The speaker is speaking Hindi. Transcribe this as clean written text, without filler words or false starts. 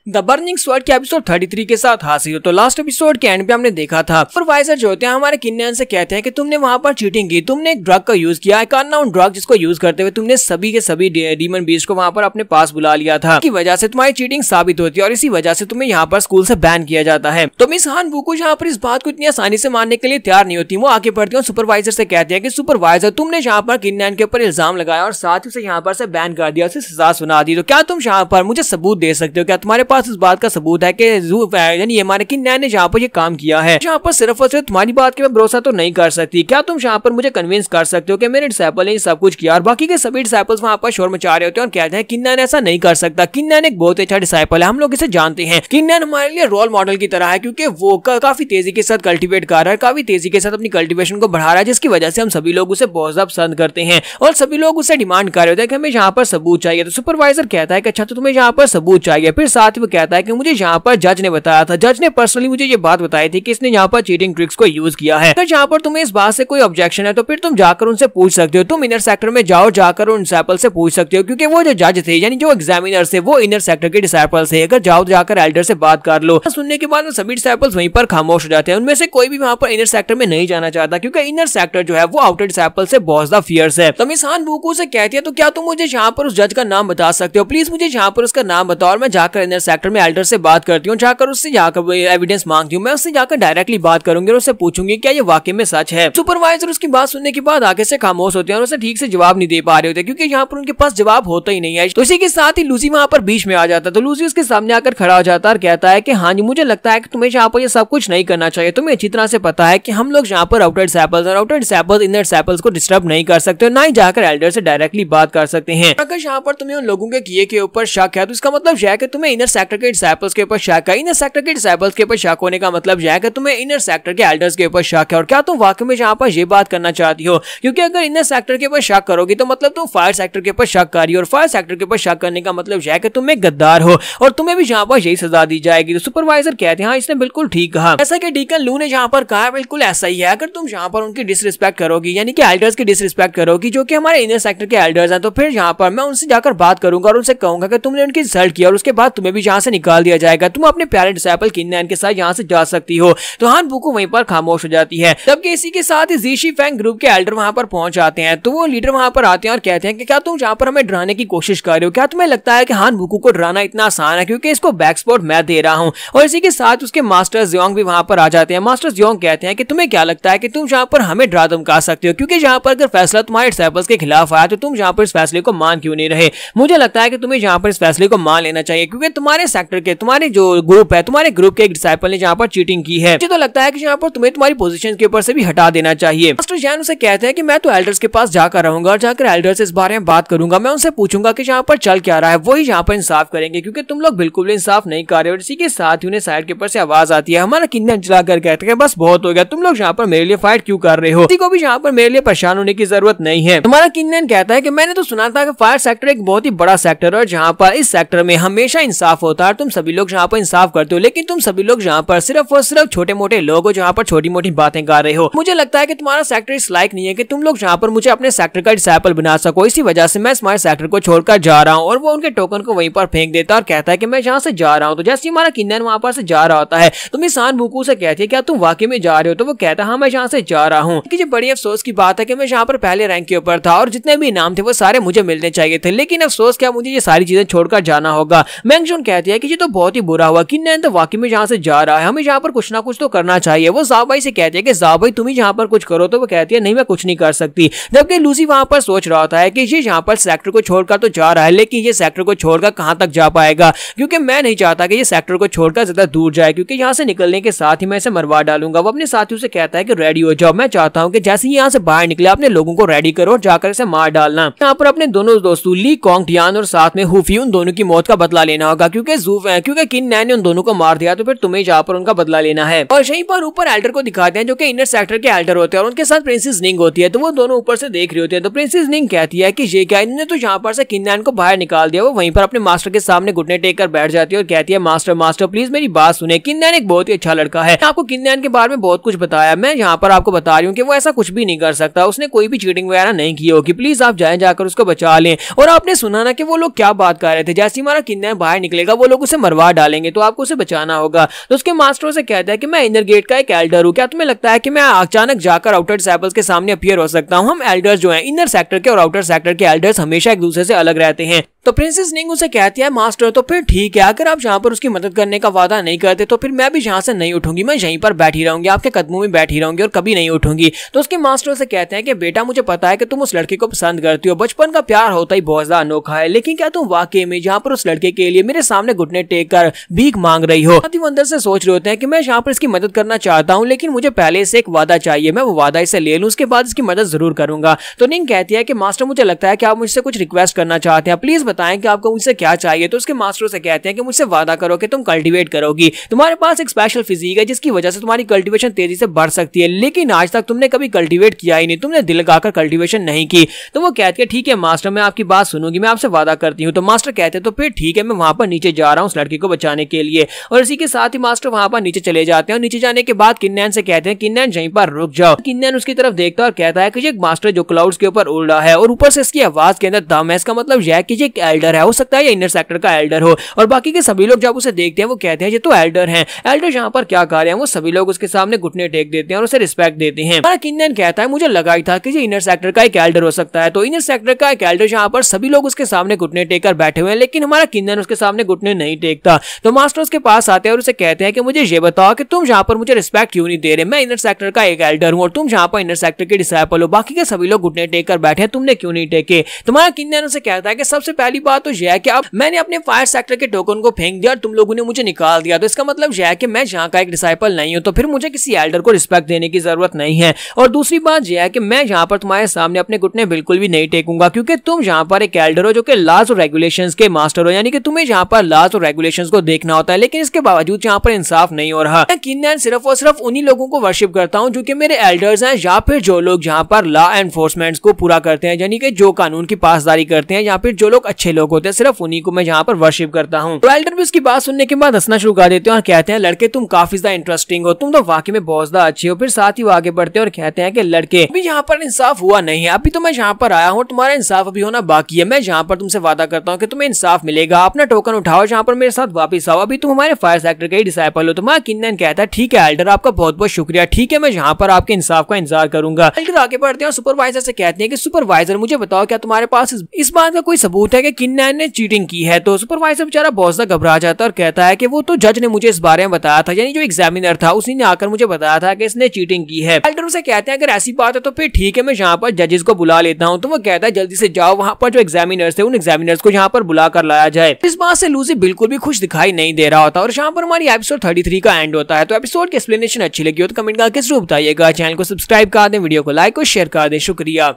द बर्निंग स्वॉर्ड के एपिसोड 33 के साथ हासिल हो। तो लास्ट एपिसोड के एंड पे हमने देखा था सुपरवाइजर जो होते हैं हमारे किन्नन से कहते हैं कि तुमने वहां पर चीटिंग की, तुमने एक ड्रग का यूज किया, एक अननोन ड्रग जिसको यूज करते हुए तुमने सभी के सभी डीमन बीस्ट को वहां पर अपने पास बुला लिया था, की वजह से तुम्हारी चीटिंग साबित होती है और इसी वजह से तुम्हें यहाँ पर स्कूल से बैन किया जाता है। तो मिस हान वुको यहाँ पर इस बात को इतनी आसानी से मानने के लिए तैयार नहीं होती। वो आगे बढ़ती है और सुपरवाइजर से कहते हैं कि सुपरवाइजर तुमने यहाँ पर किन्नन के ऊपर इल्जाम लगाया और साथ ही उसे यहाँ पर से बैन कर दिया, उसे सजा सुना दी। तो क्या तुम यहाँ पर मुझे सबूत दे सकते हो? क्या तुम्हारे पास इस बात का सबूत है कि यानी हमारे किन्नन ने यहाँ पर ये काम किया है? यहाँ पर सिर्फ और सिर्फ तुम्हारी बात के मैं भरोसा तो नहीं कर सकती। क्या तुम यहाँ पर मुझे कन्विंस कर सकते हो कि मेरे डिसाइपल ने सब कुछ किया? और बाकी के सभी डिसाइपल्स वहाँ पर शोर मचा रहे होते हैं और कहते हैं किन्नन ऐसा नहीं कर सकता, किन्नन एक बहुत अच्छा डिसाइपल है, हम लोग इसे जानते हैं। किन्नन हमारे लिए रोल मॉडल की तरह है क्योंकि वो काफी तेजी के साथ कल्टिवेट कर रहा है, काफी तेजी के साथ अपनी कल्टिवेशन को बढ़ा रहा है, जिसकी वजह से हम सभी लोग उसे बहुत ज्यादा पसंद करते हैं और सभी लोग उसे डिमांड कर रहे होते हैं कि हमें यहाँ पर सबूत चाहिए। तो सुपरवाइजर कहता है कि अच्छा तो तुम्हें यहाँ पर सबूत चाहिए। फिर साथ ही वो कहता है कि मुझे यहाँ पर जज ने बताया था, जज ने पर्सनली मुझे ये बात बताई थी कि इसने यहाँ पर चीटिंग ट्रिक्स को यूज किया है। अगर यहाँ पर तुम्हें इस बात से कोई ऑब्जेक्शन है तो फिर तुम जाकर उनसे पूछ सकते हो, तुम इनर सेक्टर में जाओ, जाकर उन डिसाइपल से पूछ सकते हो क्योंकि वो जो जज थे यानी जो एग्जामिनर थे वो इनर सेक्टर के डिसाइपल थे। अगर जाओ जाकर एल्डर से बात कर लो। सुनने के बाद सभी डिसाइपल्स वहीं पर खामोश हो जाते हैं। उनमें से कोई भी वहां पर इनर सेक्टर में नहीं जाना चाहता क्योंकि इनर सेक्टर जो है वो आउटर डिसाइपल से बहुत ज्यादा फियर्स है। तो मिस हान वुको से कहती है तो क्या तुम मुझे यहाँ पर उस जज का नाम बता सकते हो? प्लीज मुझे यहाँ पर उसका नाम बताओ और मैं जाकर इनर सेक्टर में एल्डर से बात करती हूँ, जाकर उससे जाकर एविडेंस मांगती हूँ, मैं उससे जाकर डायरेक्टली बात करूंगी और उससे पूछूंगी क्या ये वाकई में सच है। सुपरवाइजर उसकी बात सुनने के बाद आगे से खामोश होते हैं और उसे ठीक से जवाब नहीं दे पा रहे होते क्योंकि यहाँ पर उनके पास जवाब होता ही नहीं है। तो इसी के साथ ही लूसी वहां पर बीच में आ जाता है। तो लूसी उसके सामने आकर खड़ा हो जाता है और कहता है कि हाँ जी मुझे लगता है कि तुम्हें यहाँ पर ये सब कुछ नहीं करना चाहिए। तुम्हें अच्छी तरह से पता है कि हम लोग यहाँ पर आउटर डिसाइपल्स और आउटर डिसाइपल्स इनर डिसाइपल्स को डिस्टर्ब नहीं कर सकते, ना ही जाकर एल्डर से डायरेक्टली बात कर सकते हैं। अगर यहाँ पर तुम्हें उन लोगों के किए के ऊपर शक है तो इसका मतलब यह है कि तुम्हें इनर सेक्टर के डिसाइपल्स के ऊपर शक है। इनर सेक्टर के डिसाइपल्स के ऊपर शक होने का मतलब यह है कि तुम्हें इनर सेक्टर के एल्डर्स के ऊपर शक है। और क्या तुम वाकई में यहाँ पर ये बात करना चाहती हो? क्योंकि अगर इनर सेक्टर के ऊपर शक करोगी तो मतलब तुम फायर सेक्टर के ऊपर शक कर रही हो और फायर सेक्टर के ऊपर शक करने का मतलब यह है कि तुम एक गद्दार हो और तुम्हें भी यहाँ पर यही सजा दी जाएगी। तो सुपरवाइजर कहते हैं हाँ इसने बिल्कुल ठीक कहा। ऐसा कि डीकन लू ने यहाँ पर कहा बिल्कुल ऐसा ही है। अगर तुम यहाँ पर उनकी डिसरिस्पेक्ट करोगी यानी कि एल्डर्स की डिसरिस्पेक्ट करोगी जो कि हमारे इनर सेक्टर के एल्डर्स हैं, तो फिर यहाँ पर मैं उनसे जाकर बात करूंगा और उनसे कहूंगा कि तुमने उनकी इंसल्ट किया और उसके बाद तुम्हें भी यहाँ से निकाल दिया जाएगा। तुम अपने प्यारे डिसाइपल किन्नन के साथ यहाँ से जा सकती हो। तो हान वुको वहीं पर खामोश हो जाती है। जबकि इसी के साथ ही ज़ी शिफैंग ग्रुप के एल्डर वहां पर पहुंच जाते हैं। तो वो लीडर वहां पर आते हैं और कहते हैं कि क्या तुम यहाँ पर हमें डराने की कोशिश कर रहे हो? क्या तुम्हें लगता है कि हान वुको को डराना इतना आसान है क्योंकि इसको बैक सपोर्ट मैं दे रहा हूँ? और इसी के साथ उसके मास्टर ज़ियोंग भी वहां पर आ जाते हैं। मास्टर ज़ियोंग कहते हैं कि तुम्हें क्या लगता है कि तुम यहाँ पर हमें डरा धमका सकते हो? क्योंकि यहाँ पर अगर फैसला तुम्हारे डिसाइपल्स के खिलाफ आया तो तुम यहाँ पर इस फैसले को मान क्यों नहीं रहे? मुझे लगता है कि तुम्हें यहाँ पर इस फैसले को मान लेना चाहिए क्योंकि तुम्हारे सेक्टर के तुम्हारे जो ग्रुप है तुम्हारे ग्रुप के एक डिसाइपल ने यहाँ पर चीटिंग की है। मुझे तो लगता है कि यहाँ पर तुम्हें तुम्हारी पोजीशन के ऊपर से भी हटा देना चाहिए। मास्टर जैन उसे कहते हैं कि मैं तो एल्डर्स के पास जाकर रहूंगा और जाकर एल्डर्स इस बारे में बात करूंगा। मैं उनसे पूछूंगा कि यहाँ पर चल क्या रहा है, वही यहाँ पर इंसाफ करेंगे क्योंकि तुम लोग बिल्कुल भी इंसाफ नहीं कर रहे। और इसी के साथ ही उन्हें साइड के ऊपर से आवाज आती है। हमारा किन्नन चलाकर कहते हैं बस बहुत हो गया, तुम लोग यहाँ पर मेरे लिए फाइट क्यों कर रहे हो? किसी को भी यहाँ पर मेरे लिए परेशान होने की जरूरत नहीं है। हमारा किन्नन कहता है कि मैंने तो सुना था कि फायर सेक्टर एक बहुत ही बड़ा सेक्टर है और जहाँ पर इस सेक्टर में हमेशा इंसाफ होता है। तुम सभी लोग यहाँ पर इंसाफ करते हो लेकिन तुम सभी लोग यहाँ पर सिर्फ और सिर्फ छोटे मोटे लोग हो जहाँ पर छोटी मोटी बातें कर रहे हो। मुझे लगता है कि तुम्हारा सेक्टर इस लायक नहीं है कि तुम लोग यहाँ पर मुझे अपने सेक्टर का डिसाइपल बना सको। इसी वजह से मैं तुम्हारे सेक्टर को छोड़कर जा रहा हूँ। और वो उनके टोकन को वहीं पर फेंक देता है और कहता है कि मैं यहाँ से जा रहा हूँ। तो जैसे हमारा किन्नन वहां पर से जा रहा होता है तो मिस हान वुको से कहती है क्या तुम वाकई में जा रहे हो? तो वो कहता है हाँ मैं यहाँ से जा रहा हूँ। बड़ी अफसोस की बात है कि मैं यहाँ पर पहले रैंक के ऊपर था और जितने भी इनाम थे वो सारे मुझे मिलने चाहिए थे, लेकिन अफसोस क्या मुझे ये सारी चीजें छोड़कर जाना होगा। मैंगजून कहती है कि ये तो बहुत ही बुरा हुआ, किन्नन तो वाकई में यहाँ से जा रहा है, हमें यहाँ पर कुछ ना कुछ तो करना चाहिए। वो ज़ाओ भाई से कहती है कि ज़ाओ भाई तुम ही यहाँ पर कुछ करो। तो वो कहती है नहीं मैं कुछ नहीं कर सकती। जबकि लूसी वहां पर सोच रहा होता है कि ये यहाँ पर सेक्टर को छोड़कर तो जा रहा है लेकिन ये सेक्टर को छोड़कर कहाँ तक जा पाएगा, क्योंकि मैं नहीं चाहता कि ये सेक्टर को छोड़कर ज्यादा दूर जाए क्योंकि यहाँ से निकलने के साथ ही मैं इसे मरवा डालूंगा। वो अपने साथियों से कहता है कि रेडी हो जाओ, मैं चाहता हूँ कि जैसे ही यहाँ से बाहर निकले अपने लोगों को रेडी करो और जाकर इसे मार डालना। यहाँ पर अपने दोनों दोस्तों ली कॉन्ग टियान और साथ में हुफी उन दोनों की मौत का बदला लेना होगा क्योंकि किन्नन ने उन दोनों को मार दिया तो फिर तुम्हें जहाँ पर उनका बदला लेना है। और यहीं पर ऊपर एल्डर को दिखाते हैं जो कि इनर सेक्टर के एल्डर होते हैं और उनके साथ प्रिंसेस निंग होती है। तो वो दोनों ऊपर से देख रहे होते हैं। तो प्रिंसेस निंग कहती है कि ये क्या, इन्होंने तो यहाँ पर से किन्नन को बाहर निकाल दिया। वो वहीं पर अपने मास्टर के सामने घुटने टेक कर बैठ जाती है और कहती है मास्टर प्लीज मेरी बात सुने, किन्नन एक बहुत ही अच्छा लड़का है, आपको किन्नन के बारे में बहुत कुछ बताया, मैं यहाँ पर आपको बता रही हूँ कि वो ऐसा कुछ भी नहीं कर सकता, उसने कोई भी चीटिंग वगैरह नहीं की होगी, प्लीज आप जाएं जाकर उसको बचा लें। और आपने सुना ना कि वो लोग क्या बात कर रहे थे, जैसे हमारा किन्नन बाहर निकलेगा वो लोग उसे मरवा डालेंगे, तो आपको उसे बचाना होगा। तो उसके मास्टर से कहता है कि मैं इनर गेट का एक एल्डर हूँ, क्या तुम्हें लगता है कि मैं अचानक जाकर आउटर डिसाइपल्स के सामने अपीयर हो सकता हूँ? हम एल्डर्स जो हैं, इनर सेक्टर के और आउटर सेक्टर के एल्डर्स हमेशा एक दूसरे से अलग रहते हैं। तो प्रिंसेस निंग उसे कहती है मास्टर तो फिर ठीक है, अगर आप जहाँ पर उसकी मदद करने का वादा नहीं करते तो फिर मैं भी यहाँ से नहीं उठूंगी, मैं यहीं पर बैठी रहूंगी, आपके कदमों में बैठी रहूंगी और कभी नहीं उठूंगी। तो उसके मास्टर से कहते हैं कि बेटा मुझे पता है कि तुम उस लड़के को पसंद करती हो, बचपन का प्यार होता ही बहुत ज्यादा अनोखा है, लेकिन क्या तुम वाकई में जहाँ पर उस लड़के के लिए मेरे सामने घुटने टेक कर भीख मांग रही हो? वो अंदर से सोच रहे होते हैं कि मैं यहाँ पर इसकी मदद करना चाहता हूँ, लेकिन मुझे पहले से एक वादा चाहिए, मैं वो वादा इसे ले लूँ, उसके बाद इसकी मदद जरूर करूंगा। तो निंग कहती है कि मास्टर मुझे लगता है कि आप मुझसे कुछ रिक्वेस्ट करना चाहते हैं, प्लीज बताएं कि आपको मुझसे क्या चाहिए। तो उसके मास्टर से कहते हैं कि मुझसे वादा करो कि तुम कल्टीवेट करोगी, तुम्हारे पास एक स्पेशल फिजिक है जिसकी वजह से तुम्हारी कल्टीवेशन तेजी से बढ़ सकती है, लेकिन आज तक तुमने कभी कल्टीवेट किया ही नहीं, तुमने दिल लगाकर कल्टीवेशन नहीं की। तो वो कहती है ठीक है मास्टर, मैं आपकी बात सुनूंगी, मैं आपसे वादा करती हूँ। तो मास्टर कहते हैं तो फिर ठीक है, मैं वहां पर नीचे जा रहा हूँ उस लड़की को बचाने के लिए। और इसी के साथ ही मास्टर वहां पर नीचे चले जाते हैं और नीचे जाने के बाद किन्नैन से कहते हैं किन्नैन यहीं पर रुक जाओ। किन्नैन उसकी तरफ देखता है और कहता है कि ये एक मास्टर जो क्लाउड्स के ऊपर उड़ रहा है और ऊपर से इसकी आवाज के अंदर दम है, इसका मतलब यह है कि ये एक एल्डर है, हो सकता है ये इनर सेक्टर का एल्डर हो। और बाकी के सभी लोग जब उसे देखते हैं वो कहते हैं ये तो एल्डर हैं, एल्डर यहाँ पर क्या कर रहे हैं? वो सभी लोग उसके सामने घुटने टेक देते हैं और उसे रिस्पेक्ट देते हैं। किन्नैन कहता है मुझे लगा ही था कि ये इनर सेक्टर का एक एल्डर हो सकता है। तो इनर सेक्टर का एक एल्डर यहाँ पर सभी लोग उसके सामने घुटने टेक कर बैठे हुए हैं, लेकिन हमारा किन्नैन उसके सामने घुटने नहीं टेकता। तो मास्टर उसके पास आते हैं और उसे कहते हैं कि मुझे ये बताओ कि तुम यहाँ पर मुझे रिस्पेक्ट क्यों नहीं दे रहे? मैं इनर सेक्टर का एक एल्डर हूँ और तुम यहाँ पर इनर सेक्टर के डिसाइपल हो, बाकी के सभी लोग घुटने टेक कर बैठे हैं, तुमने क्यों नहीं टेके? तुम्हारा किन्नैन उसे कहता है कि सबसे पहली बात तो यह है कि अब मैंने अपने फायर सेक्टर के टोकन को फेंक दिया और तुम लोगों ने मुझे निकाल दिया, तो इसका मतलब यह है कि मैं यहाँ का एक डिसाइपल नहीं हूँ, तो फिर मुझे किसी एल्डर को रिस्पेक्ट देने की जरूरत नहीं है। और दूसरी बात यह है कि मैं यहाँ पर तुम्हारे सामने अपने घुटने बिल्कुल भी नहीं टेकूंगा, क्योंकि तुम यहाँ पर एक एल्डर हो जो कि लॉज और रेगुलेशंस के मास्टर हो, यानी कि तुम्हें यहाँ पर लॉज और रेगुलेशंस को देखना होता है, लेकिन इसके बावजूद यहाँ पर इंसाफ नहीं हो रहा। मैं किन्नैन सिर्फ और सिर्फ उन्हीं लोगों को वर्शिप करता हूँ जो कि मेरे एल्डर्स हैं, या फिर जो लोग यहाँ पर लॉ एनफोर्समेंट को पूरा करते हैं, यानी कि जो कानून की पासदारी करते हैं, या फिर जो लोग अच्छे लोग होते हैं, सिर्फ उन्हीं को मैं यहाँ पर वर्शिप करता हूँ। तो एल्डर भी उसकी बात सुनने के बाद हंसना शुरू कर देते हैं और कहते हैं लड़के तुम काफी ज्यादा इंटरेस्टिंग हो, तुम तो वाकई में बहुत ज्यादा अच्छे हो। फिर साथ ही वो आगे बढ़ते हैं और कहते हैं कि लड़के अभी यहाँ पर इंसाफ हुआ नहीं है, अभी तो मैं यहाँ पर आया हूँ, तुम्हारा इंसाफ अभी होना बाकी है। मैं यहाँ पर तुमसे वादा करता हूँ कि तुम्हें इंसाफ मिलेगा, अपना टोकन उठाओ, यहाँ पर मेरे साथ वापस आओ, अभी तुम हमारे फायर सेक्टर के ही डिसाइपल हो। तुम्हारा किन्नैन कहता है ठीक है एल्डर, आपका बहुत बहुत शुक्रिया, ठीक है मैं यहाँ पर आपके इंसाफ का इंतजार करूंगा। एल्डर आगे बढ़ते हैं और सुपरवाइजर से कहते हैं कि सुपरवाइजर मुझे बताओ क्या तुम्हारे पास इस बात का कोई सबूत है कि किन्नैन ने चीटिंग की है? तो सुपरवाइजर बेचारा बहुत ज्यादा घबरा जाता है और कहता है कि वो तो जज ने मुझे इस बारे में बताया था, यानी जो एग्जामिनर था उसी ने आकर मुझे बताया था कि इसने चीटिंग की है। एल्डर उसे कहते हैं अगर ऐसी बात है तो फिर ठीक है, मैं यहाँ पर जजेस को बुला लेता हूँ। तो वो कहता है जल्दी से जाओ, वहाँ पर जो एग्जामिनर्स थे उन एग्जामिनर्स को यहाँ पर बुला कर लाया जाए। इस बात से लूसी बिल्कुल भी खुश दिखाई नहीं दे रहा होता और यहाँ पर हमारी एपिसोड 33 का एंड होता है। तो एपिसोड की एक्सप्लेनेशन अच्छी लगी हो तो कमेंट करके जरूर बताइएगा, चैनल को सब्सक्राइब कर दें, वीडियो को लाइक और शेयर कर दें। शुक्रिया।